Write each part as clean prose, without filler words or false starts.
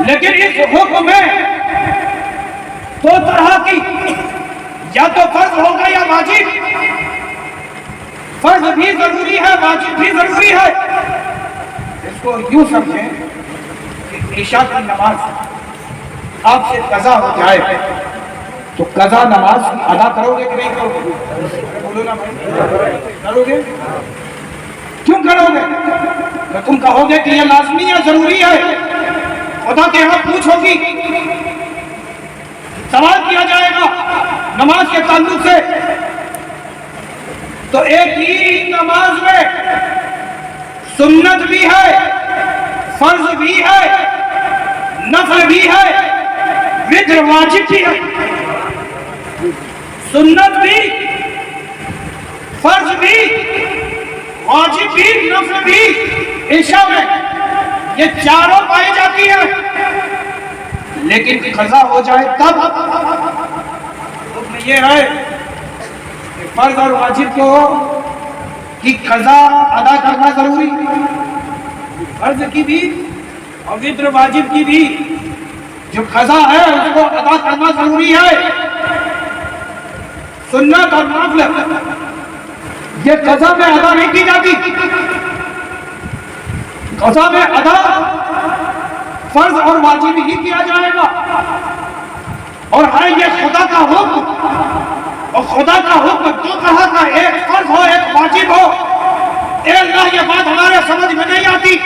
لیکن اس حکم میں دو طرح کی، یا تو فرض ہوگا یا واجب. فرض بھی ضروری ہے، واجب بھی ضروری ہے. اس کو یوں سمجھیں کہ عشاء کی نماز آپ سے قضا ہو جائے تو قضا نماز ادا کرو گے کہ نہیں کرو گے؟ بولو نا بھائی، کرو گے؟ کیوں کرو گے؟ تو تم کہو گے کہ یہ لازمی ہے، ضروری ہے. خدا کے ہاں پوچھو گی، سوال کیا جائے گا نماز کے تعلق سے، تو ایک ہی نماز میں سنت بھی ہے، فرض بھی ہے، نفل بھی ہے، وتر واجب بھی ہے. سنت بھی، فرض بھی، واجب بھی، نفل بھی عشاء میں یہ چاروں پائی جاتی ہیں. لیکن قضا ہو جائے تب حکم یہ ہے کہ فرض اور واجب کو کی قضا ادا کرنا ضروری، فرض کی بھی اور وتر واجب کی بھی جو قضا ہے اس کو ادا کرنا ضروری ہے. سنت اور نفل یہ قضا میں ادا نہیں کی جاتی. قضا میں ادا فرض اور واجب ہی کیا جائے گا. اور ہے یہ خدا کا حکم، اور خدا کا حکم دو طرح کا، ایک فرض ہو ایک واجب ہو. اے اللہ یہ بات ہمارے سمجھ میں نہیں آتی،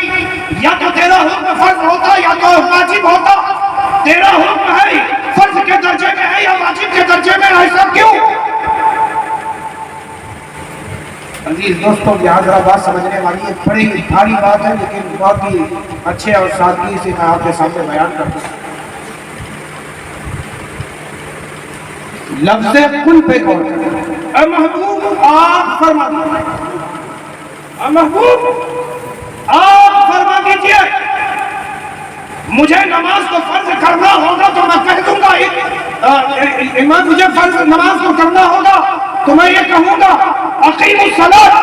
یا تو تیرا حکم فرض ہوتا یا تو واجب ہوتا. تیرا حکم ہے فرض کے درجے میں ہے یا واجب کے درجے میں، ایسا کیوں؟ عزیز دوستوں، یہاں ذرا بات سمجھنے والی ہے، بڑی بھاری بات ہے لیکن بہت ہی اچھے اور سادگی سے میں آپ کے سامنے بیان کرتا ہوں. لفظ کل پہ غور کریں. اے محبوب آپ فرما دیجیے، اے محبوب آپ فرما دیجیے مجھے نماز کو فرض کرنا ہوگا تو میں کہہ دوں گا، مجھے فرض نماز کو کرنا ہوگا تو میں یہ کہوں گا اقیموا الصلاۃ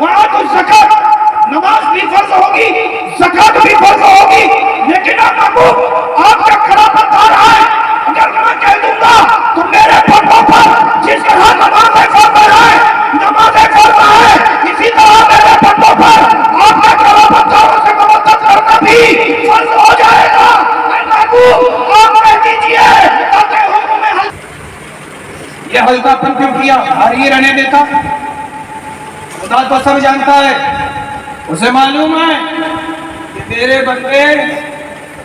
وآتوا الزکاۃ. نماز بھی فرض ہوگی، زکات بھی فرض ہوگی. لیکن آپ کا خرابت آ رہا ہے. اگر میں کہہ دوں گا تو میرے پردوں پر جس طرح نماز فرض ہے، نماز فرض ہے، اسی طرح میرے پردوں پر آپ کا خرابت سے مدد کرنا بھی فرض ہو جائے گا. آپ کہہ دیجیے تاکہ حکم میں یہ ہلکا پن کیوں کیا؟ ہاری رہنے دیتا. خدا تو سب جانتا ہے، اسے معلوم ہے کہ میرے بندے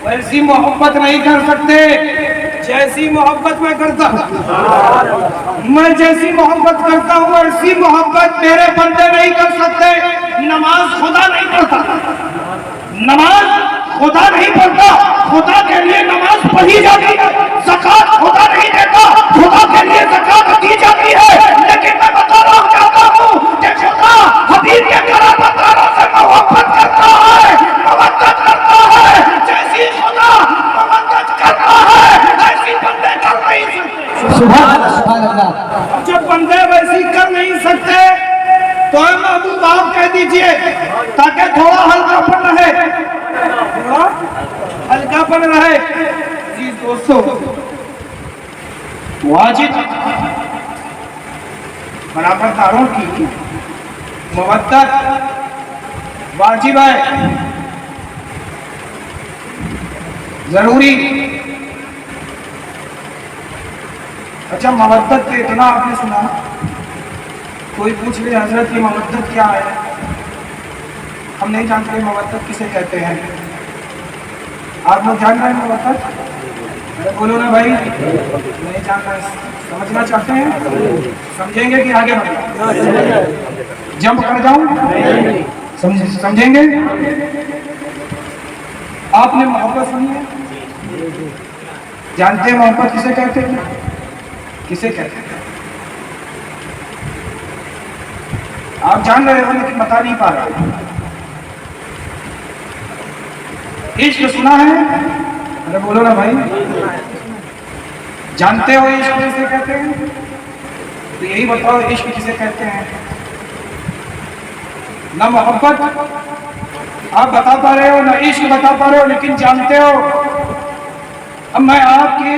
ویسی محبت نہیں کر سکتے جیسی محبت میں کرتا ہوں. میں جیسی محبت کرتا ہوں ایسی محبت میرے بندے نہیں کر سکتے. نماز خدا نہیں پڑھتا، نماز خدا نہیں پڑھتا، خدا کے لیے نماز پڑھی جاتی ہے. زکات خدا نہیں دیتا، خدا کے لیے زکات دی جاتی ہے. لیکن میں بتانا چاہتا ہوں کہ خدا حبیب کے قرابت داروں سے محبت کرتا ہے، مودت کرتا ہے. جیسی خدا مودت کرتا ہے ایسی بندے کر نہیں سکتے. سبحان اللہ. جب بندے ویسی کر نہیں سکتے تو اے محبوب آپ کہہ دیجئے تاکہ تھوڑا ہلکا پن رہے، تھوڑا ہلکا پن رہے. جی دوستو، واجب برابر داروں کی مودت واجب ہے، ضروری. اچھا مودت پہ اتنا آپ نے سنا، کوئی پوچھ لے حضرت یہ مودت کیا ہے؟ ہم نہیں جانتے مودت کسے کہتے ہیں. آپ لوگ جان رہے ہیں مودت؟ بولو نا بھائی، نہیں جان رہے. سمجھنا چاہتے ہیں؟ سمجھیں گے کہ آگے بڑھیں؟ جمپ کر جاؤں؟ سمجھیں گے؟ آپ نے محبت سنی ہے؟ جانتے ہیں محبت کسے کہتے ہیں؟ کسے کہتے ہیں؟ آپ جان رہے ہو لیکن بتا نہیں پا رہے. عشق سنا ہے؟ ارے بولو نا بھائی، جانتے ہو عشق کسے کہتے ہیں؟ تو یہی بتاؤ عشق کسے کہتے ہیں؟ نہ محبت آپ بتا پا رہے ہو، نہ عشق بتا پا رہے ہو، لیکن جانتے ہو اب میں آپ کے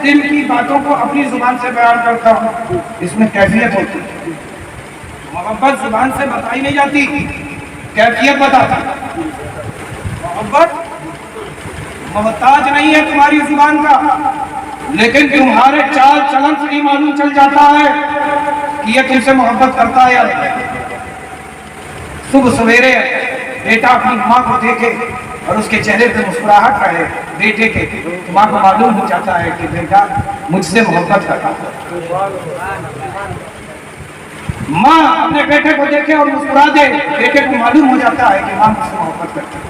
دل کی باتوں کو اپنی زبان سے بیان کرتا ہوں، اس میں کیفیت ہوتی ہے۔ محبت زبان سے بتائی نہیں جاتی، کیفیت بتاتی۔ محبت محتاج نہیں ہے تمہاری زبان کا، لیکن تمہارے چال چلن سے ہی معلوم چل جاتا ہے کہ یہ تم سے محبت کرتا ہے یا نہیں۔ صبح سویرے بیٹا اپنی ماں کو دیکھے اور اس کے چہرے پہ مسکراہٹ رہے بیٹے کے، تو ماں کو معلوم ہو جاتا ہے کہ بیٹا مجھ سے محبت کرتا ہے۔ ماں اپنے بیٹے کو دیکھے اور مسکرا دے، بیٹے کو معلوم ہو جاتا ہے کہ ماں مجھ سے محبت کرتی ہے۔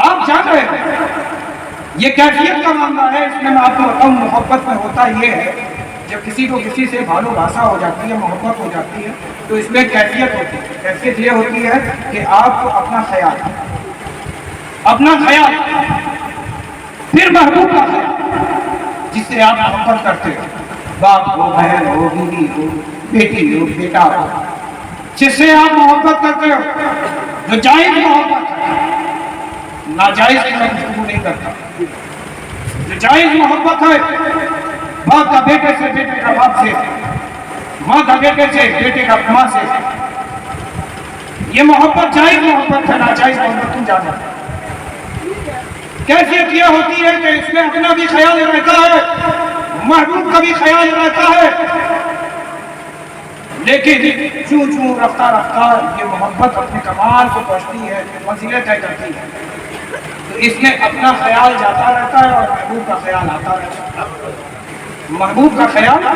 آپ جان رہے ہیں یہ کیفیت کا معاملہ ہے، اس میں میں آپ کو بتاؤں محبت میں ہوتا یہ ہے جب کسی کو کسی سے بھالو بھاسا ہو جاتی ہے، محبت ہو جاتی ہے، تو اس میں کیفیت ہوتی ہے۔ کیفیت یہ ہوتی ہے کہ آپ کو اپنا خیال، پھر محبوب کا خیال، جس سے آپ محبت کرتے ہو، باپ ہو، بہن ہو، بیوی ہو، بیٹی ہو، بیٹا ہو، جس سے آپ محبت کرتے ہو، جو جائز محبت ہے، ناجائز کی میں گفتگو نہیں کرتا، جو جائز محبت ہے، باپ کا بیٹے سے، بیٹے کا باپ سے، ماں کا بیٹے سے، بیٹے کا ماں سے، یہ محبت جائز محبت ہے، ناجائز محبت تم جانا۔ کیفیت یہ ہوتی ہے کہ اس میں اپنا بھی خیال رہتا ہے، محبوب کا بھی خیال رہتا ہے، لیکن چوں چوں رفتہ رفتہ یہ محبت اپنے کمال کو پہنچتی ہے، منزلیں طے کرتی ہے، تو اس میں اپنا خیال جاتا رہتا ہے اور محبوب کا خیال آتا رہتا ہے، محبوب کا خیال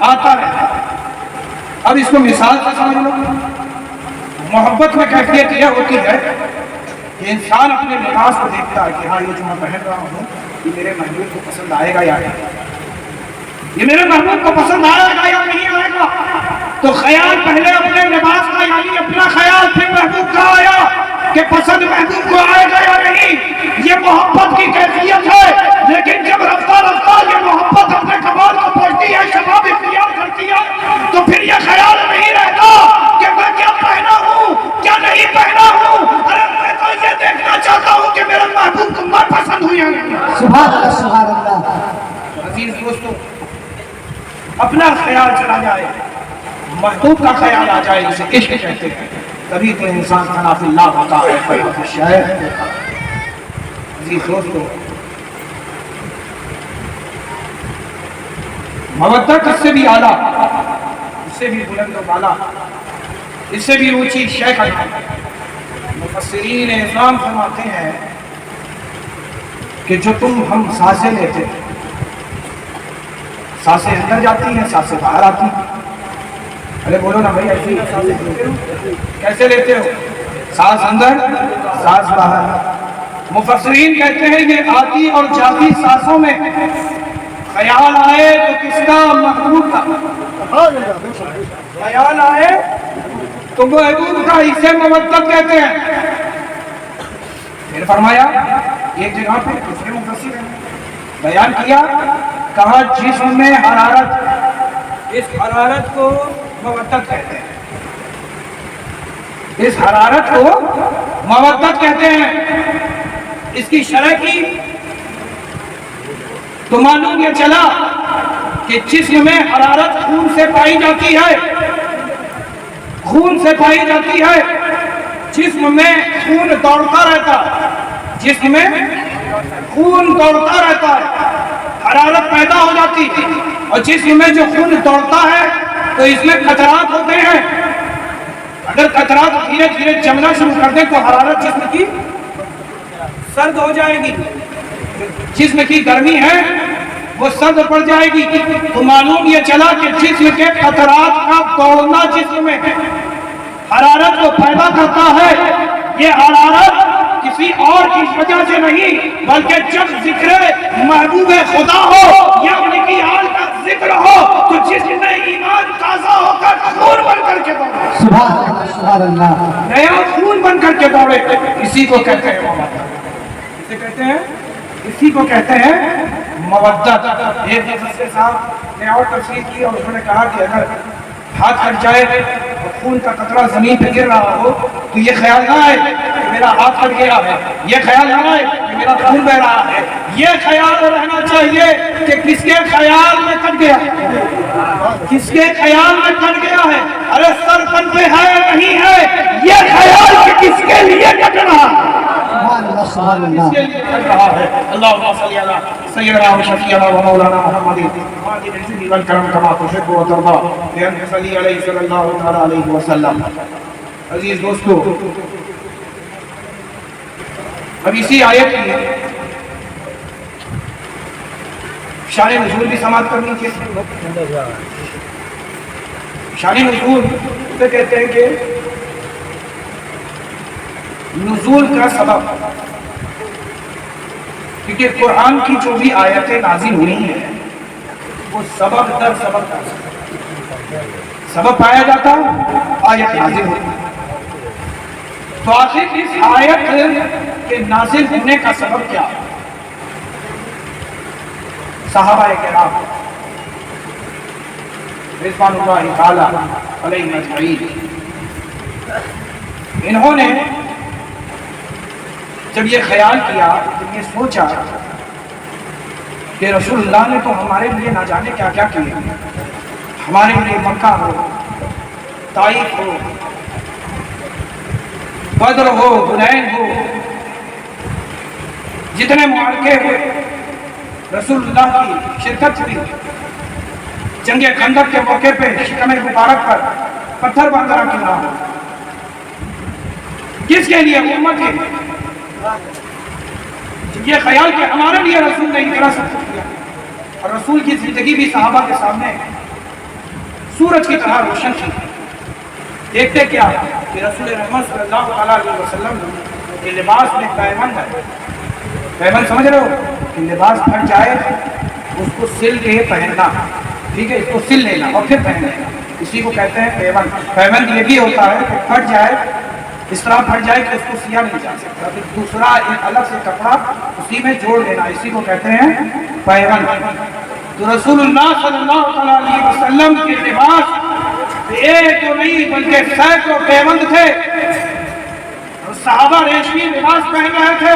آتا رہتا ہے۔ اب اس کو مثال سے سمجھ لو، محبت میں کیفیت یہ ہوتی ہے کہ انسان اپنے لباس کو دیکھتا ہے کہ ہاں یہ جو میں پہن رہا ہوں یہ میرے محبوب کو پسند آئے گا یا نہیں، یہ میرے محبوب کو پسند آئے گا یا نہیں آئے گا، تو خیال پہلے اپنے لباس کا یعنی اپنا خیال، پھر محبوب کا آیا کہ پسند محبوب کو آئے گا یا نہیں۔ یہ محبت کی کیفیت ہے، لیکن جب رفتہ رفتہ یہ محبت اپنے کمال کو پہنچتی ہے، شباب اختیار کرتی ہے، تو پھر یہ خیال نہیں رہتا کہ میں کیا پہنا ہوں کیا نہیں پہنا ہوں، ارے میں تو یہ دیکھنا چاہتا ہوں کہ میرے محبوب کو میں پسند ہوں یا نہیں۔ سبحان اللہ سبحان اللہ۔ عزیز دوستو، اپنا خیال چلا جائے، محبوب کا خیال آ جائے، اسے عشق کہتے ہیں، تبھی تو انسان فنا فی اللہ ہوتا ہے، فنا فی الشیء ہوتا ہے۔ عزیز دوستو، مودت اس سے بھی اعلیٰ، اس سے بھی بلند و بالا، اس سے بھی اونچی شے کا نام ہے۔ مفسرین اعظام فرماتے ہیں کہ جو تم ہم سانسیں لیتے ہیں، سانسیں اندر جاتی ہیں، سانسیں باہر آتی ہیں، ارے بولو نا بھائی، ایسی کیسے لیتے ہو؟ سانس اندر، سانس باہر۔ مفسرین کہتے ہیں یہ آتی اور جاتی سانسوں میں خیال آئے تو کس کا؟ محبوب کا خیال آئے تو محبوب کا، اسے مودت کہتے ہیں۔ پھر فرمایا ایک جگہ پہ دوسرے مفسر نے بیان کیا، کہا جسم میں حرارت، اس حرارت کو مودت کہتے ہیں، اس حرارت کو مودت کہتے ہیں۔ اس کی شرح کی تو معلوم یہ چلا کہ جسم میں حرارت خون سے پائی جاتی ہے، خون سے پائی جاتی ہے، جسم میں خون دوڑتا رہتا ہے، جسم میں خون دوڑتا رہتا ہے، حرارت پیدا ہو جاتی ہے، اور جسم میں جو خون دوڑتا ہے تو اس میں قطرات ہوتے ہیں، اگر قطرات دھیرے دھیرے جمنا شروع کر دیں تو حرارت جسم کی سرد ہو جائے گی، جسم کی گرمی ہے وہ سرد پڑ جائے گی، تو معلوم یہ چلا کہ جسم کے قطرات کا دوڑنا جسم میں حرارت کو پیدا کرتا ہے۔ یہ حرارت کسی اور کی وجہ سے نہیں، بلکہ جب ذکر محبوب خدا ہو یا ان کی حال کا ذکر ہو تو جسم میں ایمان تازہ ہو کر خون بن کر کے دوڑے، سبحان اللہ سبحان اللہ، نیا خون بن کر کے دوڑے، اسی کو کہتے ہیں مودت، اسے کہتے ہیں، اسی کو کہتے ہیں مودت۔ ایک مفسر صاحب نے اور تفسیر کی اور انہوں نے کہا کہ اگر ہاتھ کٹ جائے اور خون کا قطرہ زمین پہ گر رہا ہو تو یہ خیال نہ آئے کہ میرا ہاتھ کٹ گیا ہے، یہ خیال نہ رہے کہ میرا خون بہ رہا ہے، یہ خیال رہنا چاہیے کہ کس کے خیال میں کٹ گیا، کس کے خیال میں کٹ گیا ہے، ارے سر تن پہ ہے نہیں ہے، یہ خیال کہ کس کے لیے کٹ رہا ہے، سبحان اللہ کس کے لیے کٹ رہا ہے۔ اللہم صلی علی سیدنا و شفیعنا و مولانا محمد وعلى الجود والکرم کما تحب و ترضى بأن تصلی علیہ صلی اللہ تعالی علیہ وسلم۔ عزیز دوستو، اب اسی آیت کی شان نزول بھی سماعت کرنی چاہیے۔ شان نزول اسے کہتے ہیں کہ نزول کا سبب، کیونکہ قرآن کی جو بھی آیتیں نازل ہوئی ہیں وہ سبب در سبب کا سبب پایا جاتا ہے، آیت نازل ہوتی ہے۔ تو آخر اس آیت کے نازل ہونے کا سبب کیا؟ صحابہ کرام رضوان اللہ تعالی علیہم اجمعین، انہوں نے جب یہ خیال کیا، جب یہ سوچا کہ رسول اللہ نے تو ہمارے لیے نہ جانے کیا کیا کیے، ہمارے لیے مکہ ہو، طائف ہو، بدر ہو، حنین ہو، جتنے معرکے ہوئے رسول اللہ کی شرکت ہوئی، جنگ خندق کے موقع پہ شکم مبارک پر پتھر باندھا کیوں نہ ہو، کس کے لیے؟ امت کے لیے۔ یہ خیال کہ ہمارے لیے رسول نے اتنا سب کچھ کیا، اور رسول کی زندگی بھی صحابہ کے سامنے سورج کی طرح روشن تھی۔ دیکھتے کیا کہ رسول رحمت صلی اللہ علیہ وسلم کے لباس میں پیمند ہے، پیمند سمجھ رہے ہو کہ لباس پھٹ جائے اس کو سل کے پہننا، ٹھیک ہے، اس کو سل لینا اور پھر پہن لینا، اسی کو کہتے ہیں پیمند۔ پیمند یہ بھی ہوتا ہے کہ پھٹ جائے، اس طرح پھٹ جائے کہ اس کو سیا نہیں جا سکتا، پھر دوسرا ایک الگ سے کپڑا اسی میں جوڑ لینا، اسی کو کہتے ہیں پیمند۔ تو رسول اللہ صلی اللہ علیہ وسلم کے لباس ایک تو نہیں بلکہ سینکڑوں پیمند تھے، اور صحابہ ریشمی لباس پہن رہے تھے۔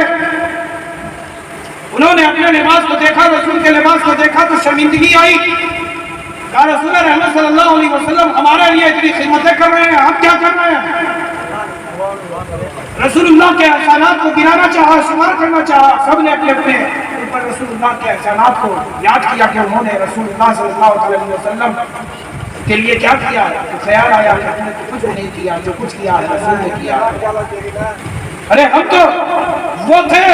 انہوں نے اپنے لباس کو دیکھا، رسول کے لباس کو دیکھا تو شرمندگی آئی، کہا رسول رحمت صلی اللہ علیہ وسلم ہمارے لیے اتنی خدمتیں کر رہے ہیں، ہم کیا کر رہے ہیں؟ رسول اللہ کے احسانات کو گرانا چاہا، شمار کرنا چاہا، سب نے اپنے اپنے اوپر رسول اللہ کے احسانات کو یاد کیا کہ انہوں نے رسول اللہ صلی اللہ علیہ وسلم کے لیے کیا کیا ہے۔ تو خیال آیا کہ ہم نے کچھ نہیں کیا، جو کچھ کیا ہے رسول نے کیا۔ ارے ہم تو وہ تھے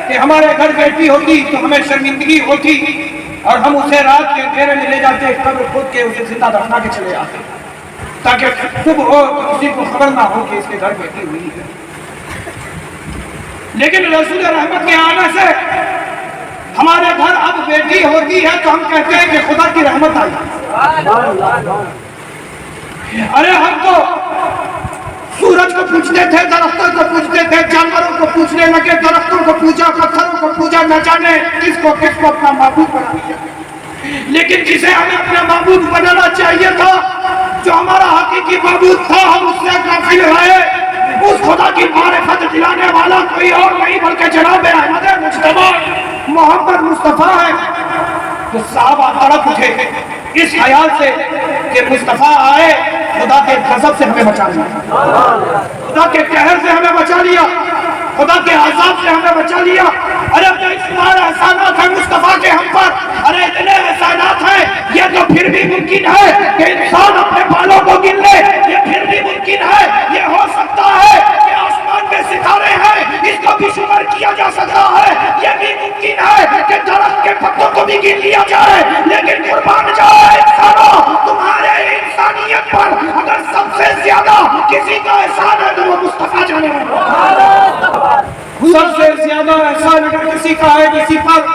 کہ ہمارے گھر بیٹی ہوتی تو ہمیں شرمندگی ہوتی اور ہم اسے رات کے اندھیرے میں لے جاتے، قبر کھود کے اسے زندہ دفنا کے چلے آتے تاکہ صبح ہو تو کسی کو خبر نہ ہو کہ اس کے گھر بیٹی ہوئی ہے۔ لیکن رسول رحمت کے آنے سے ہمارے گھر اب بیٹی ہوتی ہے تو ہم کہتے ہیں کہ خدا کی رحمت آئی۔ ارے ہم تو سورج کو پوچھتے تھے، درختوں کو پوچھتے تھے، جانوروں کو پوچھنے لگے، درختوں کو پوچھا، پتھروں کو پوچھا، نہ جانے کس کو اپنا معبود بنا دیا۔ لیکن جسے ہمیں اپنا معبود بنانا چاہیے تھا، جو ہمارا حقیقی معبود تھا، ہم اس سے غافل رہے۔ اس خدا کی معرفت دلانے والا کوئی اور نہیں بلکہ جناب احمد مجتبی محمد مصطفیٰ ہے۔ تو صحابہ تڑپ اٹھے اس خیال سے کہ مصطفیٰ آئے، خدا کے غضب سے ہمیں بچا لیا، خدا کے قہر سے ہمیں بچا لیا، خدا کے عذاب سے ہمیں بچا لیا۔ ارے بے شمار احسانات ہیں مصطفیٰ کے ہم پر، ارے اتنے احسانات ہیں، یہ تو پھر بھی ممکن ہے کہ انسان اپنے بالوں کو گن لے، یہ پھر بھی ممکن ہے، یہ ہو سکتا ہے کہ آسمان میں ستارے ہیں، اس کو بھی شمار کیا جا سکتا ہے، یہ بھی ممکن ہے کہ درخت کے پتوں کو بھی گن لیا جائے، لیکن قربان جائے انسانوں، تمہارے انسانیت پر اگر سب سے زیادہ کسی کا احسان ہے تو وہ مصطفیٰ جانے والا، سب سے زیادہ احسان اگر کسی کا ہے کسی پر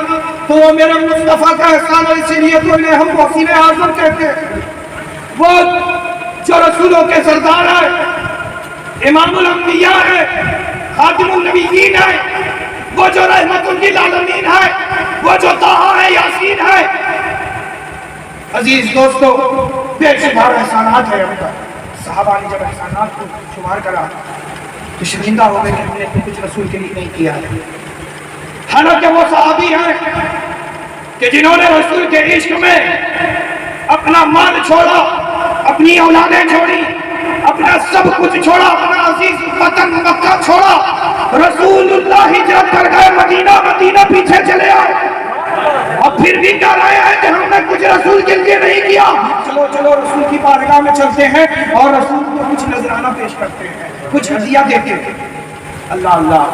تو وہ میرے مصطفیٰ کا احسان ہے۔ اسی لیے تو انہیں ہم وسیلے اعظم کہتے ہیں، وہ جو رسولوں کے سردار ہے، امام الانبیاء ہے، خاتم النبیین ہے، وہ جو رحمت للعالمین ہے، وہ جو طٰہٰ ہے، یاسین ہے۔ عزیز دوستو، بے شمار احسانات ہیں ہم پر۔ صحابہ نے جب احسانات کو شمار کرا تو شرمندہ ہو گئے کہ ہم نے تو کچھ رسول کے لیے نہیں کیا ہے. حالانکہ وہ صحابی ہیں کہ جنہوں نے رسول کے عشق میں اپنا مال چھوڑا، اپنی اولادیں چھوڑی، اپنا سب کچھ چھوڑا، اپنا عزیز وطن مکہ چھوڑا. رسول اللہ ہجرت کر گئے مدینہ، مدینہ پیچھے چلے آئے، اور پھر بھی کہہ رہے ہیں کہ ہم نے کچھ رسول کے لیے نہیں کیا. چلو چلو رسول کی بارگاہ میں چلتے ہیں اور رسول کو کچھ نذرانہ پیش کرتے ہیں، کچھ ہدیہ دیتے ہیں. اللہ اللہ.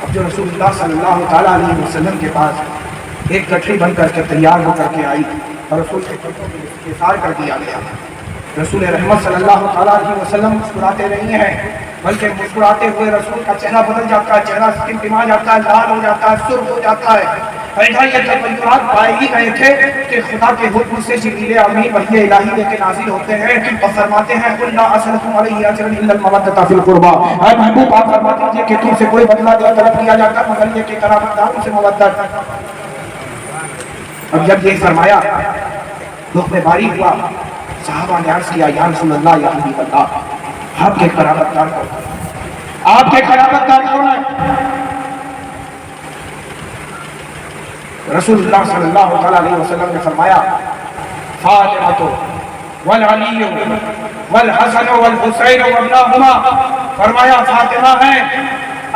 اب جو رسول اللہ صلی اللہ تعالیٰ علیہ وسلم کے پاس ایک گٹھڑی بن کر کے تیار ہو کر کے آئی اور رسول کے خطوں میں اظہار کر دیا گیا. رسول رحمت صلی اللہ تعالیٰ علیہ وسلم مسکراتے نہیں ہیں، بلکہ مسکراتے ہوئے رسول کا چہرہ بدل جاتا ہے، چہرہ ٹمٹما جاتا ہے، لال ہو جاتا ہے، سرخ ہو جاتا ہے. ایسا یہ تغیرات پائے ہی گئے تھے کہ خدا کے حکم سے جبریل امین وحی الہی لے کے نازل ہوتے ہیں اور فرماتے ہیں قل لا اسألکم علیہ اجرا الا المودۃ فی القربى. اے محبوب آپ فرما دیجیے کہ تم سے کوئی بدلہ نہیں طلب کیا جاتا مگر یہ کہ قرابت داروں سے مودت. اب جب یہ فرمایا رخ میں باری ہوا، صحابہ نے عرض کیا یا رسول اللہ یا حبیب اللہ، آپ کے قرابت دار کون ہیں؟ آپ کے قرابت دار کون ہیں؟ رسول اللہ صلی اللہ علیہ وسلم نے فرمایا فاطمہ والعلی والحسن والحسین وابناہما. فرمایا فاطمہ ہیں،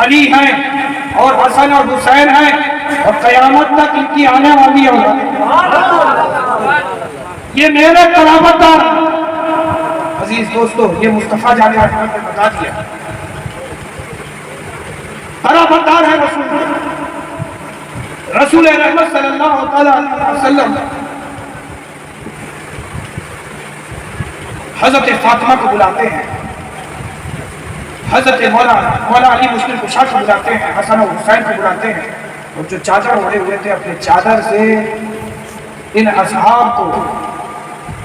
علی ہیں اور حسن اور حسین ہیں، اور قیامت تک ان کی آنے والی اولاد یہ میرے قرابت دار. عزیز دوستو، یہ مصطفیٰ جان احمد نے بتا دیا قرابت دار ہے رسول رحمت صلی اللہ تعالیٰ علیہ وسلم. حضرت فاطمہ کو بلاتے ہیں، حضرت مولا علی مشکل کشا کو بلاتے ہیں، حسن اور حسین کو بلاتے ہیں، اور جو چادر اوڑھے ہوئے تھے اپنے چادر سے ان اصحاب کو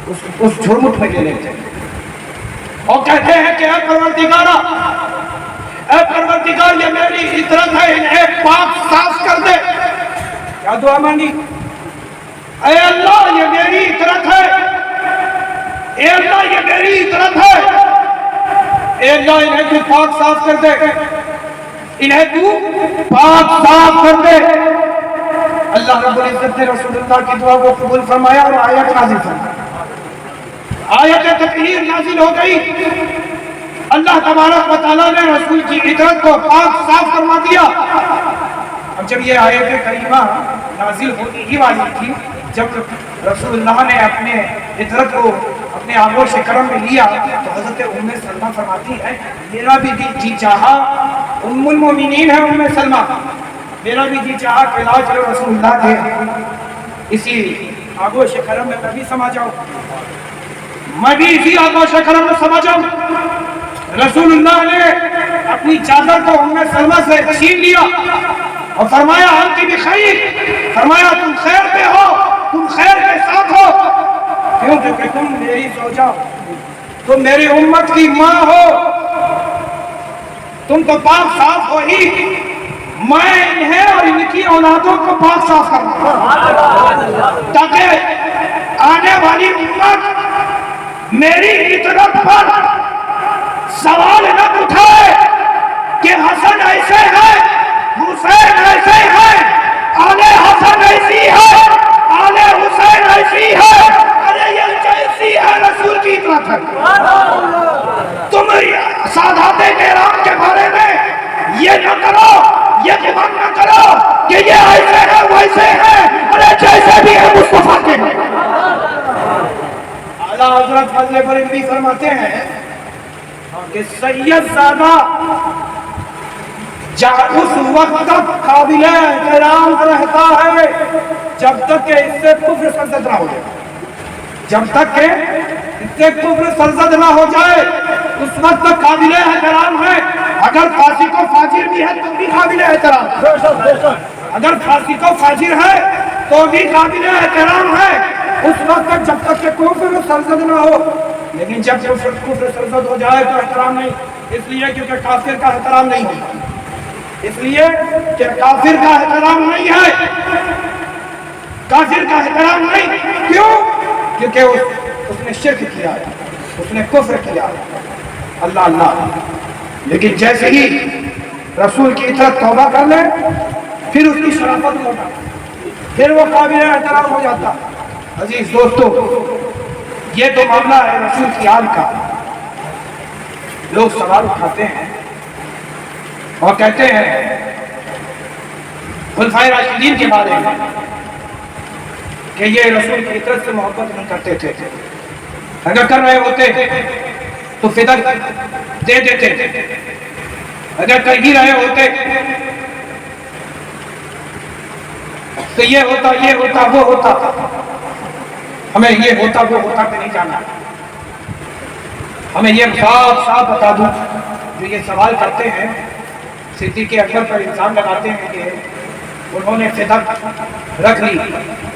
اس جھرمٹ میں لے لیتے ہیں اور کہتے ہیں کہ اے پروردگارا، اے پروردگار یہ میری عطرت ہے، انہیں پاک صاف کر دے. کیا دعا مانگی؟ اے اللہ یہ میری عطرت ہے، اے اللہ یہ میری عطرت ہے، اے اللہ انہیں تو پاک صاف کر دے، انہیں تو پاک صاف کر دے. اللہ رب العزت نے رسول اللہ کی دعا کو قبول فرمایا اور آیت نازل فرمائی. آیت تطہیر نازل ہو گئی. اللہ تبارک و تعالیٰ نے رسول کی عطرت کو پاک صاف فرما دیا. اب جب یہ آیت کریمہ نازل ہوتی ہی والی تھی، جب رسول اللہ نے اپنے عطرت کو اپنے آغوش کرم میں لیا تو حضرت ام سلمہ فرماتی ہے میرا بھی جی چاہا، ام المومنین ہے ام سلمہ، میرا بھی جی چاہا کہ لا چلو رسول اللہ کے اسی آغوش کرم میں بھی سما جاؤں، میں بھی اسی آغوش کرم میں سما جاؤں. رسول اللہ نے اپنی چادر کو ام سلمہ سے چھین لیا اور فرمایا انت بخیر، فرمایا تم خیر پہ ہو، تم خیر کے ساتھ ہو، کیوں کہ تم میری زوجہ ہو، تم میری امت کی ماں ہو، تم تو پاک صاف ہو ہی، میں انہیں اور ان کی اولادوں کو پاک صاف کرنا تاکہ آنے والی امت میری عطرت پر سوال نہ اٹھائے کہ حسن ایسے ہے، حسین ایسے ہے، آل حسن ایسی ہے، آل حسین ایسی ہے، ارے یہ کیسی ہے رسول کی عطرت ہے. تم سادات کرام کے بارے میں یہ نہ کرو، یہ گمان نہ کرو کہ یہ ایسے ہے ویسے ہے، ارے جیسے بھی ہے مصطفیٰ کے ہیں. اعلیٰ حضرت فضل بریلوی فرماتے ہیں کہ سید زادہ اس وقت تک قابل احترام رہتا ہے جب تک کہ اس سے کفر سرزد نہ ہو جائے، جب تک کہ اس سے کفر سرزد نہ ہو جائے اس وقت تک قابل احترام ہے. اگر فاسق و فاجر بھی ہے تو بھی قابل احترام، اگر فاسق و فاجر ہے تو بھی قابل احترام ہے اس وقت تک جب تک کہ کفر سرزد نہ ہو. لیکن جب کفر سرزد ہو جائے تو احترام نہیں، اس لیے کیونکہ کافر کا احترام نہیں ہوتا، اس لیے کہ کافر کا احترام نہیں ہے، کافر کا احترام نہیں. کیوں؟ کیونکہ اس نے شرک کیا ہے، اس نے کفر کیا ہے. اللہ اللہ. لیکن جیسے ہی رسول کی طرف توبہ کر لے پھر اس کی شرافت ہوتا، پھر وہ قابل احترام ہو جاتا۔ عزیز دوستو، یہ تو معاملہ ہے رسول کی آل کا۔ لوگ سوال اٹھاتے ہیں اور کہتے ہیں خلفائے راشدین کے بارے میں کہ یہ رسول کی طرف سے محبت نہیں کرتے تھے، اگر کر رہے ہوتے تو فدیہ دے دیتے، اگر کر ہی رہے ہوتے تو یہ ہوتا وہ ہوتا، ہمیں یہ ہوتا وہ ہوتا پہ نہیں جانا۔ ہمیں یہ صاف بتا دوں، جو یہ سوال کرتے ہیں صدیق اکبر پر الزام لگاتے ہیں کہ انہوں نے فدیہ رکھ لی،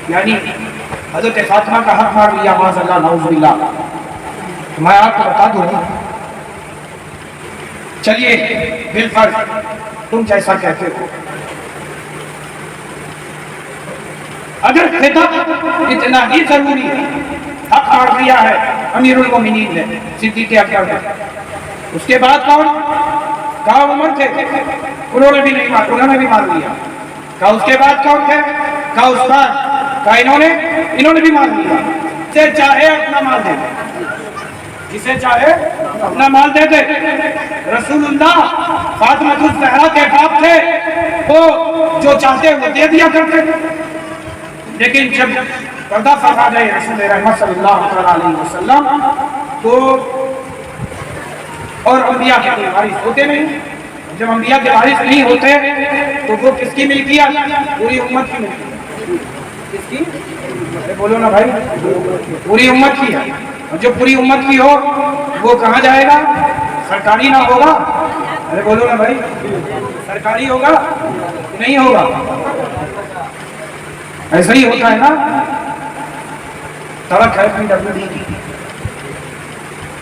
یعنی حضرت فاطمہ کا حق مار لیا، معاذ اللہ نعوذ باللہ۔ میں آپ کو بتا دوں، چلیے بالفرض تم جیسا کہتے ہو، اگر فدیہ اتنا ہی ضروری ہے، حق مار لیا ہے امیر المومنین نے، صدیق اکبر نے، اس کے بعد کہاں عمر تھے، انہوں نے بھی نہیں مار، انہوں نے بھی مار لیا۔ کہا اس کے بعد کون تھے، کہا عثمان، کہا انہوں نے بھی مار لیا۔ جسے چاہے اپنا مال دے دے، جسے چاہے اپنا مال دے دے۔ رسول اللہ فاطمہ الزہرا کے باپ تھے، وہ جو چاہتے وہ دے دیا کرتے، لیکن جب پردہ فرما گئے رسول رحمت صلی اللہ علیہ وسلم تو اور انبیاء کے وارث ہوتے نہیں، جب انبیاء کے وارث نہیں ہوتے تو وہ کس کی ملکیت؟ پوری امت کی ملکیت۔ کس کی؟ بولو نا بھائی، پوری امت کی ہے، اور جو پوری امت کی ہو وہ کہاں جائے گا؟ سرکاری نہ ہوگا؟ ارے بولو نا بھائی، سرکاری ہوگا نہیں ہوگا؟ ایسا ہی ہوتا ہے نا۔ سڑک ہے پی ڈبلیو ڈی کی،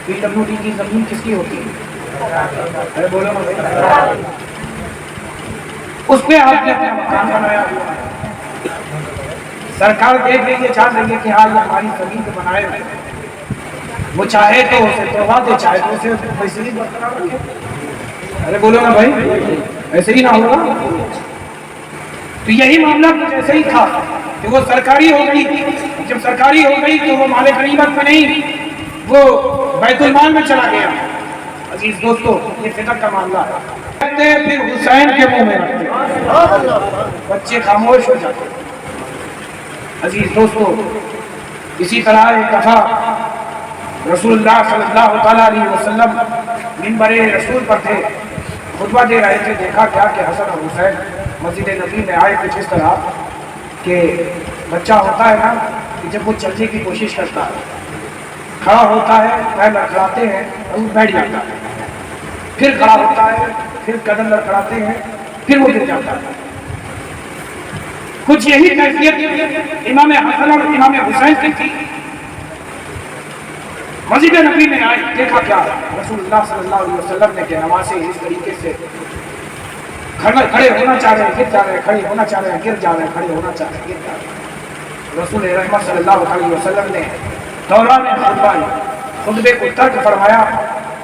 پی ڈبلیو ڈی کی زمین کس کی ہوتی ہے؟ ارے بولو نا بھائی، اس پہ آپ نے اپنا مکان بنایا ہوا ہے، سرکار دیکھ رہی ہے، چاہ رہی ہے کہ ہاں یہ ہماری زمین پہ بنائے ہوئے، وہ چاہے تو اسے توڑوا دے، چاہے تو اسے ویسے ہی برقرار رکھے۔ ارے بولو نا بھائی، ایسے ہی نہ ہوگا؟ تو یہی معاملہ کچھ ایسے ہی تھا کہ وہ سرکاری ہو گئی، جب سرکاری ہو گئی تو وہ مال غنیمت میں نہیں، وہ بیت المال میں چلا گیا۔ عزیز دوستو، یہ فدیہ کا معاملہ ہے۔ پھر حسین کے منہ میں رکھتے، بچے خاموش ہو جاتے۔ عزیز دوستو، اسی طرح ایک دفعہ رسول اللہ صلی اللہ علیہ وسلم منبر رسول پر تھے، خطبہ دے رہے تھے، دیکھا کیا کہ حسن اور حسین مسجد نبی میں آئے کچھ اس طرح کہ بچہ ہوتا ہے نا کہ جب وہ چلنے کی کوشش کرتا ہے، کھڑا ہوتا ہے، پیر لڑکھڑاتے ہیں اور وہ بیٹھ جاتا ہے، پھر کھڑا ہوتا ہے، پھر قدم لڑکھڑاتے ہیں، پھر وہ گر جاتا ہے۔ کچھ یہی کیفیت امام حسن اور امام حسین کی تھی۔ مسجد نبی میں آئے، دیکھا کیا رسول اللہ صلی اللہ علیہ وسلم نے کہ نمازیں اس طریقے سے کھڑے ہونا چاہ رہے ہیں، گر جا رہے ہیں، کھڑے ہونا چاہ رہے ہیں، گر جا رہے ہیں، کھڑے ہونا چاہ رہے ہیں، گر جا رہے ہیں۔ رسول رحمت صلی اللہ علیہ وسلم نے دوران خطبے کو ترک فرمایا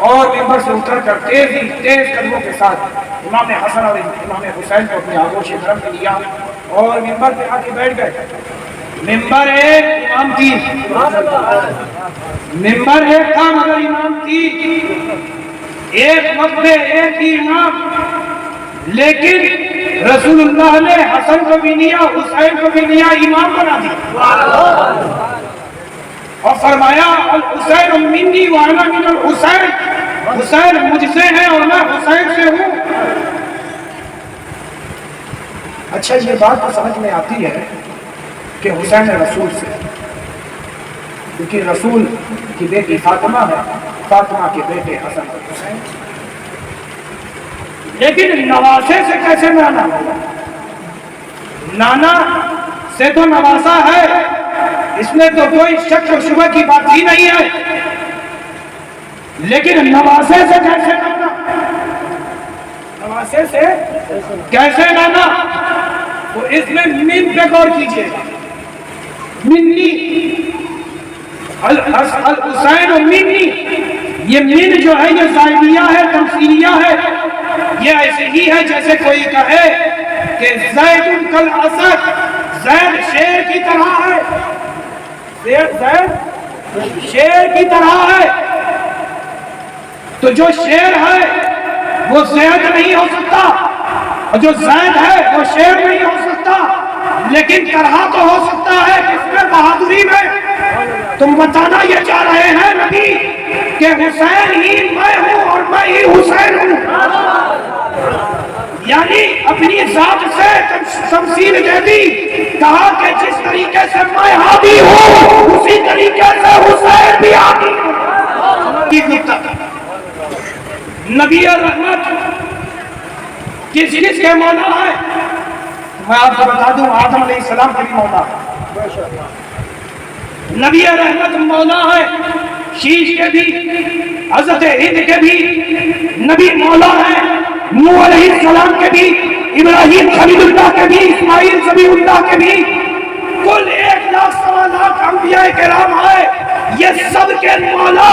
اور منبر سے اتر کر تیز قدموں کے ساتھ امام حسن اور امام حسین کو اپنے آغوش کرم میں لیا اور منبر پہ آ کے بیٹھ گئے۔ منبر ایک، امام تین، منبر ایک تھا مگر امام تین، ایک وقت میں ایک ہی امام، لیکن رسول اللہ نے حسن کو بھی لیا، حسین کو بھی لیا، امام بنا دیا اور فرمایا الحسین منی وانا من الحسین، حسین مجھ سے ہے اور میں حسین سے ہوں۔ اچھا، یہ بات تو سمجھ میں آتی ہے کہ حسین رسول سے، کیونکہ رسول کی بیٹی فاطمہ ہے، فاطمہ کے بیٹے حسن اور حسین، لیکن نواسے سے کیسے نانا ہوگا؟ نانا سے تو نواسا ہے، اس میں تو کوئی شک و شبہ کی بات ہی نہیں ہے، لیکن نواسے سے کیسے نانا؟ نواسے سے کیسے نانا؟ تو اس میں من پہ غور کیجئے، منی الحسین منی، یہ من جو ہے یہ زائدیہ ہے، تمثیلیہ ہے. یہ ایسے ہی ہے جیسے کوئی کہے کہ زید کالاسد، زید شیر کی طرح ہے. زید شیر کی طرح ہے. تو جو شیر ہے وہ زید نہیں ہو سکتا، اور جو زید ہے وہ شیر نہیں ہو سکتا. لیکن طرح تو ہو سکتا ہے کس میں؟ بہادری میں. تم بتانا یہ چاہ رہے ہیں نبی کہ حسین ہی میں ہوں اور میں ہی حسین ہوں، یعنی اپنی ذات سے تمثیل دے دی. کہا کہ جس طریقے سے میں ہادی ہوں اسی طریقے سے حسین بھی ہادی ہوں. نبی رحمت کس کے مولا ہے؟ میں آپ کو بتا دوں آدم علیہ السلام کے بھی مولا ہے. نبی رحمت مولا ہے شیش کے بھی، حضرت ہند کے بھی نبی مولا ہے، نوح علیہ السلام کے بھی، ابراہیم خلیل اللہ کے بھی، اسماعیل ذبیح اللہ کے بھی. کل 1,00,000 انبیاء کرام آئے. یہ سب کے مولا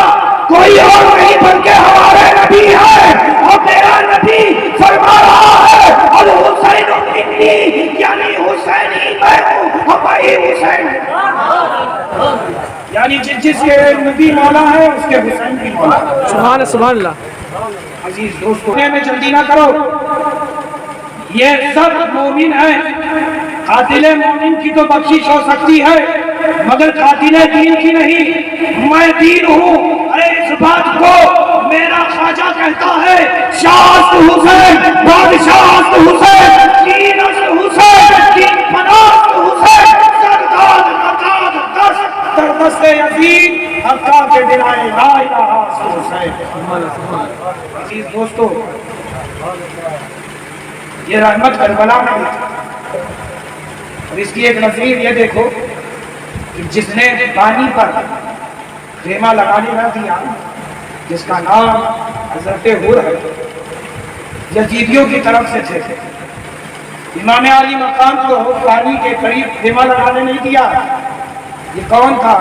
کوئی اور نہیں بلکہ ہمارے نبی ہے. اور میرا نبی فرما رہا ہے الحسین منی، یعنی حسین ہی میں ہوں اور میں ہی حسین ہوں. یعنی جس کے نبی مولا ہے اس کے حسین بھی مولا. سبحان اللہ. عزیز دوستوں میں جلدی نہ کرو، یہ سب مومن ہیں. قاتل مومن کی تو بخشش ہو سکتی ہے مگر قاتل دین کی نہیں. میں دین ہوں. ارے اس بات کو میرا خواجہ کہتا ہے شاست حسین، بادشاہت حسین، دینست حسین، دین پناست حسین، سرداد نقاد دست در دست یزید حقا کے دلائے لا الہ حسین. عزیز دوستو یہ رحمت کربلا میں ہوئی. اور اس کی ایک نظیر یہ دیکھو کہ جس نے پانی پر خیمہ لگانے نہ دیا، جس کا نام حضرت حور ہے، یزیدیوں کی طرف سے تھے. امام علی مقام کو پانی کے قریب خیمہ لگانے نہیں دیا. یہ کون تھا؟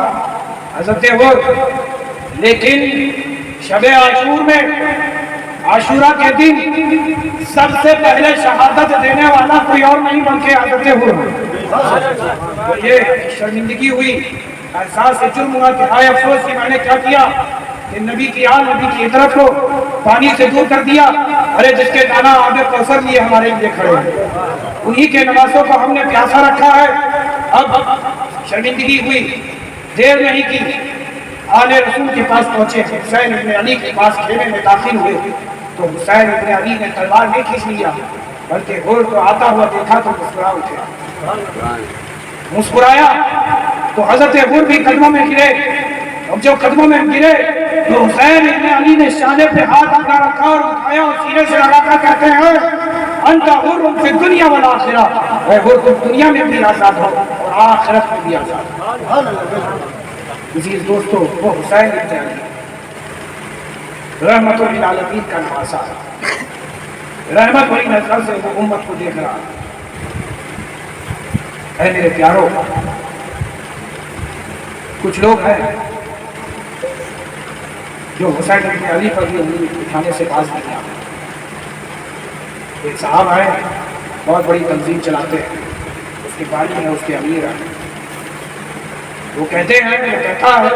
حضرت حور. لیکن شب عاشور میں، عاشورہ کے دن سب سے پہلے شہادت دینے والا کوئی اور نہیں بلکہ حضرت حور ہے. یہ شرمندگی ہوئی، احساس جرم ہوا کہ ہائے افسوس کہ میں نے کیا کیا کہ نبی کی عطرت کو پانی سے دور کر دیا. ارے جس کے دانا آب کوثر لیے ہمارے لیے کھڑے ہیں، انہی کے نوازوں کو ہم نے پیاسا رکھا ہے. اب شرمندگی ہوئی، دیر نہیں کی، آل رسول کے پاس پہنچے. حسین ابن علی کے پاس خیمے میں داخل ہوئے تو حسین ابن علی نے تلوار نہیں کھینچ لیا بلکہ حور کو آتا ہوا دیکھا تو مسکرا اٹھے. مسکرایا تو حضرت حور بھی قدموں میں گرے. اب جو قدموں میں گرے تو حسین ابن علی نے شانے پہ ہاتھ اپنا رکھا اور اٹھایا اور سینے سے لگا کر کہتے ہیں انت حر فی الدنیا والآخرہ، اے حور تم دنیا میں بھی آزاد ہو اور آخرت میں بھی آزاد ہو. عزیز دوستو وہ حسین ابن علی رحمت للعالمین کا نواسا ہے. رحمت بڑی نظر سے وہ امت کو دیکھ رہا. اے میرے پیارو، کچھ لوگ ہیں جو حسین ابن علی پر بھی انگلی اٹھانے سے باز نہیں آتے. ایک صاحب آئے بہت بڑی تنظیم چلاتے ہیں، اس کے بانی ہے، اس کے امیر ہیں. وہ کہتے ہیں، یہ کہتا ہے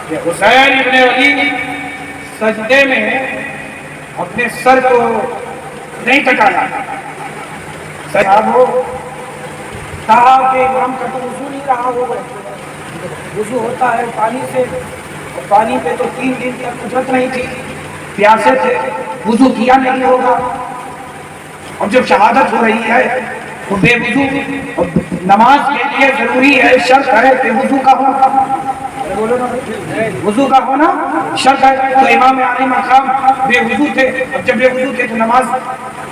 کہ حسین ابن علی سجدے میں اپنے سر کو نہیں کٹایا. صاحب ہو کہا کہ امام کا تو وضو نہیں رہا ہوگا. وضو ہوتا ہے پانی سے، اور پانی پہ تو 3 دن کی قدرت نہیں تھی، پیاسے تھے، وضو کیا نہیں ہوگا. اور جب شہادت ہو رہی ہے تو بے وضو نماز کے لیے ضروری ہے، شرط ہے کہ وضو کا ہونا، وضو کا ہونا شرط ہے. تو امام علی مقام بے وضو تھے. اب جب بے وضو تھے تو نماز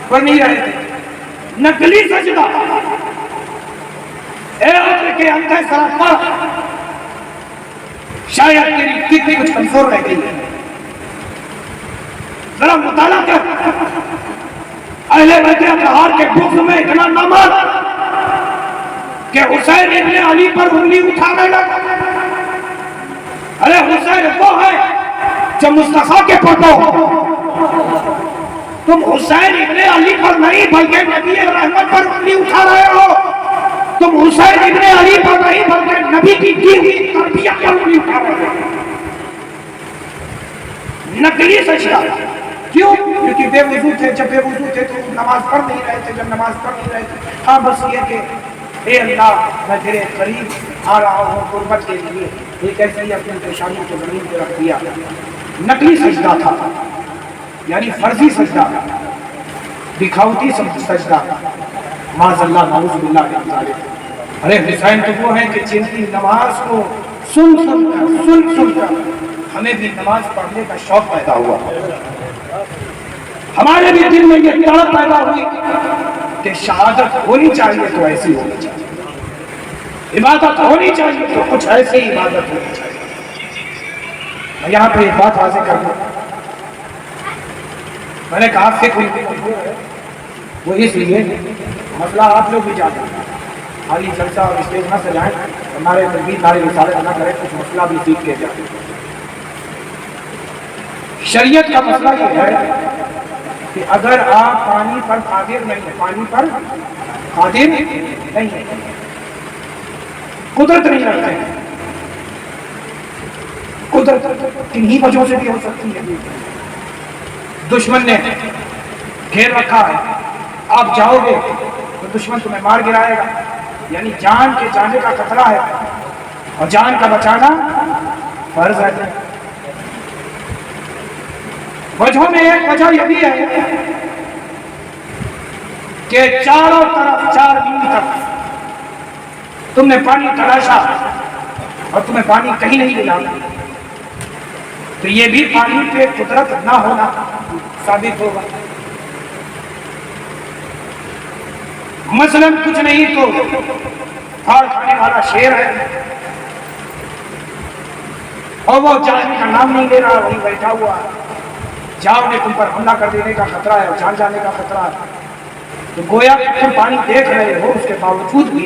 پڑھ نہیں رہے تھے. نقلی سجدہ، اے عطر کے اندھے سراپا، شاید تیری فکر کچھ کمزور رہ گئی ہے. ذرا مطالعہ کر. اہل بیت اطہار کے بغض میں اتنا نہ مر کہ حسین ابن علی پر انگلی اٹھانے لگا. ارے حسین وہ ہے جب مصطفیٰ کے پوتو تم حسین ابن علی پر نہیں بلکہ نبی رحمت پر انگلی اٹھا رہے ہو، تم حسین ابن علی پر نہیں بلکہ نبی کی دی ہوئی تربیت پر انگلی اٹھا رہے ہو۔ نقلی سجدہ کیوں؟ کیونکہ بے وضو تھے، جب بے وضو تھے تو نماز پڑھ نہیں رہے تھے، جب نماز پڑھ نہیں رہے تھے ہاں بس یہ کہ اے اللہ میں تیرے قریب آ رہا ہوں قربت کے لیے، ایک ایسے ہی اپنے پیشانی کو زمین پہ رکھ دیا۔ نقلی سجدہ تھا، یعنی فرضی سجدہ، دکھاوٹی سجدہ، معاذ اللہ نعوذ باللہ من ذالک۔ ارے حسین تو وہ ہیں کہ جن کی نماز کو سن کر ہمیں بھی نماز پڑھنے کا شوق پیدا ہوا، ہمارے بھی دل میں یہ تڑپ پیدا ہوئی کہ شہادت ہونی چاہیے تو ایسی ہونی چاہیے، عبادت ہونی چاہیے تو کچھ ایسی عبادت ہونی چاہیے۔ میں یہاں پہ ایک بات واضح کر دوں، میں نے کہا فکر وہ اس لیے مسئلہ آپ لوگ بھی جانتے ہیں، خالی جلسہ اور اسٹیج نہ سجائیں، ہمارے تربیت ہماری رسالت نہ کریں، کچھ مسئلہ بھی سیکھ کے جائیں۔ شریعت کا مسئلہ یہ ہے کہ اگر آپ پانی پر قادر نہیں ہیں، پانی پر قادر نہیں ہیں، قدرت نہیں رکھتے ہیں، قدرت کنہی وجہوں سے بھی ہو سکتی ہے، دشمن نے گھیر رکھا ہے، آپ جاؤ گے تو دشمن تمہیں مار گرائے گا، یعنی جان کے جانے کا خطرہ ہے اور جان کا بچانا فرض ہے۔ وجہوں میں ایک وجہ یہ بھی ہے کہ چاروں طرف 4 دن تک تم نے پانی تلاشا اور تمہیں پانی کہیں نہیں ملا، تو یہ بھی پانی پہ قدرت نہ ہونا ثابت ہوگا۔ مثلاً کچھ نہیں تو پھاڑ کھانے والا شیر ہے اور وہ جانے کا نام نہیں لے رہا، وہیں بیٹھا ہوا ہے، جاؤ گے تم پر حملہ کر دینے کا خطرہ ہے اور جان جانے کا خطرہ ہے، تو گویا کہ تم پانی دیکھ رہے ہو، اس کے باوجود بھی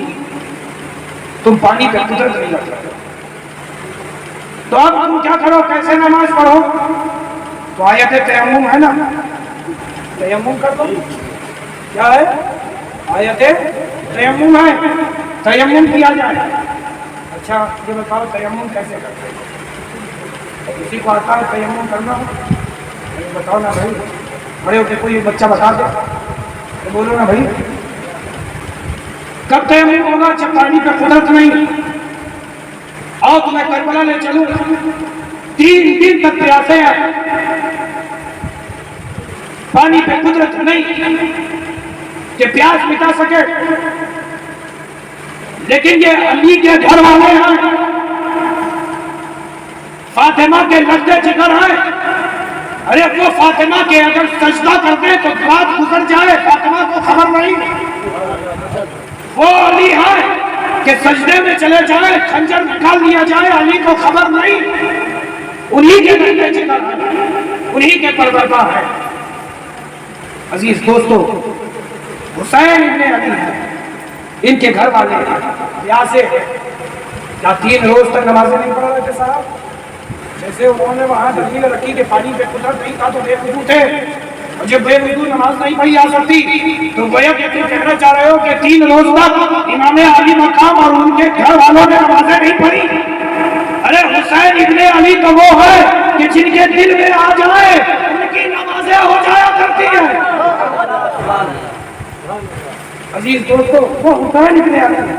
تم پانی پہ قدرت نہیں رکھ رہے، تو اب تم کیا کرو، کیسے نماز پڑھو؟ تو آیت تیمم ہے نا، تیمم کر دو، کیا ہے؟ آیت تیمم ہے، تیمم کیا جائے۔ اچھا یہ بتاؤ تیمم کیسے کرتے ہیں؟ کسی کو آتا ہے تیمم کرنا؟ بتاؤ نا بھائی، بڑے ہو کے کوئی بچہ بتا دے تو بولو نا بھائی۔ کب تیمم ہوگا؟ جب پانی پہ قدرت نہیں۔ آؤ تمہیں کربلا لے چلوں، 3 دن تک پیاسے ہیں، پانی پہ قدرت نہیں کہ پیاس مٹا سکے، لیکن یہ علی کے گھر والے ہیں، فاطمہ کے لگتے جگر ہیں۔ ارے وہ فاطمہ کے اگر سجدہ کرتے تو رات گزر جائے، فاطمہ کو خبر نہیں، وہ علی ہے کہ سجدے میں چلے جائیں، خنجر نکال لیا جائے، علی کو خبر نہیں، انہی کے لگتے جگر ہیں، انہی کے پروردگار ہیں۔ عزیز دوستو، حسین ابن علی ہیں، ان کے گھر والے پیاسے ہیں، کیا 3 روز تک نمازیں نہیں پڑھ رہے تھے صاحب؟ جیسے انہوں نے وہاں دلیل رکھی کہ پانی پہ قدرت نہیں تھا تو بے وضو تھے، اور جب بے وضو نماز نہیں پڑھی جا سکتی تو گویا کہ تم کہنا چاہ رہے ہو کہ 3 روز تک امام علی مقام اور ان کے گھر والوں نے نمازیں نہیں پڑھی؟ ارے حسین ابن علی تو وہ ہے کہ جن کے دل میں آ جائے ان کی نمازیں ہو جایا کرتی ہیں۔ عزیز دوستو، وہ حسین ابن علی ہے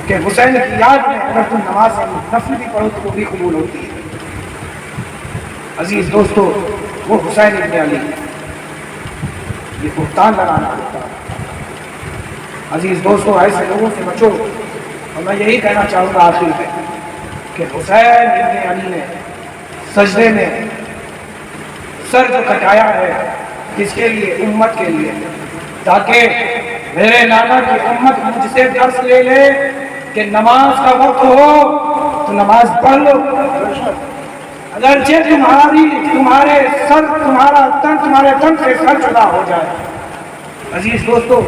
کہ حسین کی یاد میں اگر تم نماز نفل بھی پڑھو تو وہ بھی قبول ہوتی ہے۔ عزیز دوستو، وہ حسین ابن علی یہ بہتان لگانا ہوتا ہے۔ عزیز دوستو، ایسے لوگوں سے بچو، اور میں یہی کہنا چاہوں گا آخر میں کہ حسین ابن علی نے سجدے میں سر جو کٹایا ہے کس کے لیے؟ امت کے لیے، تاکہ میرے نانا کی امت مجھ سے درس لے لے کہ نماز کا وقت ہو تو نماز پڑھ لو، اگرچہ تمہارے تن سے سر جدا ہو جائے۔ عزیز دوستو،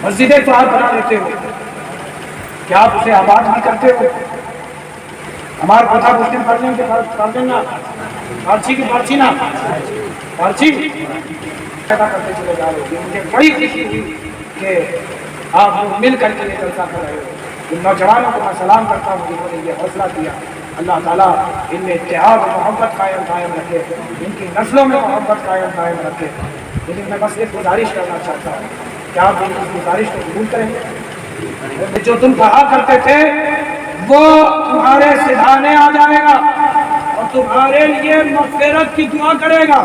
مسجدیں تو آپ بنا لیتے ہو، کیا آپ اسے آباد بھی کرتے ہو؟ ہمارے কথা مسلم پڑھنے کے پڑھ لینا پارچی کی پارچی نا پارچی پیدا کرتے چلے جا رہے ہو. مجھے بڑی خوشی ہوئی کہ آپ لوگ مل کر کے یہ جلسہ کر رہے ہو. ان نوجوانوں کو میں سلام کرتا ہوں جنہوں نے یہ حوصلہ دیا. اللہ تعالیٰ ان میں اتحاد و محبت قائم رکھے, ان کی نسلوں میں محبت قائم رکھے. لیکن میں بس ایک گزارش کرنا چاہتا ہوں کہ آپ ان کی گزارش کو قبول کریں گے. جو تم کہا کرتے تھے وہ تمہارے سدھانے آ جائے گا اور تمہارے لیے مغفرت کی دعا کرے گا.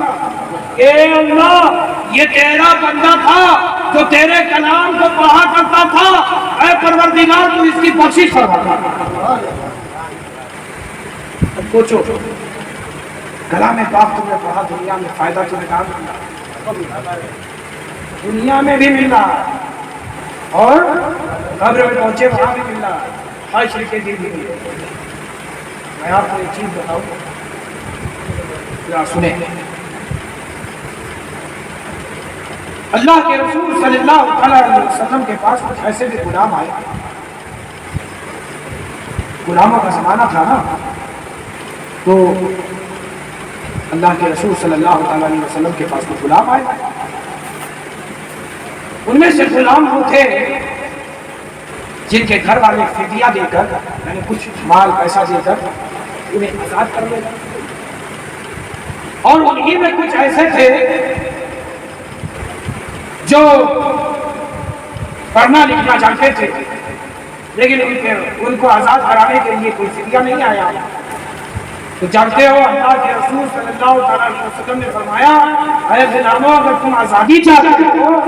اے اللہ, یہ تیرا بندہ تھا جو تیرے کلام کو پڑھا کرتا تھا, اے پروردگار تو اس کی بخشش فرما. پوچھو کلام پاک تم نے پڑھا, دنیا میں فائدہ تمہیں کہاں ملا؟ دنیا میں بھی مل رہا اور قبر میں پہنچے وہاں بھی مل رہا, حشر کے دن بھی مل رہا. میں آپ کو ایک چیز بتاؤں, ذرا سنیں. اللہ کے رسول صلی اللہ علیہ وسلم کے پاس کچھ ایسے بھی غلام آئے, غلاموں کا زمانہ تھا نا, تو اللہ کے رسول صلی اللہ علیہ وسلم کے پاس کچھ غلام آئے. ان میں سے غلام وہ تھے جن کے گھر والے فدیہ دے کر, یعنی کچھ مال پیسہ دے کر انہیں آزاد کر لیا. اور انہی میں کچھ ایسے تھے جو پڑھنا لکھنا جانتے تھے, لیکن ان کو آزاد کرانے کے لیے کوئی فدیہ نہیں آیا. تو جانتے ہو اللہ کے رسول صلی اللہ علیہ وسلم نے فرمایا, اے غلاموں, اگر تم آزادی چاہتے ہو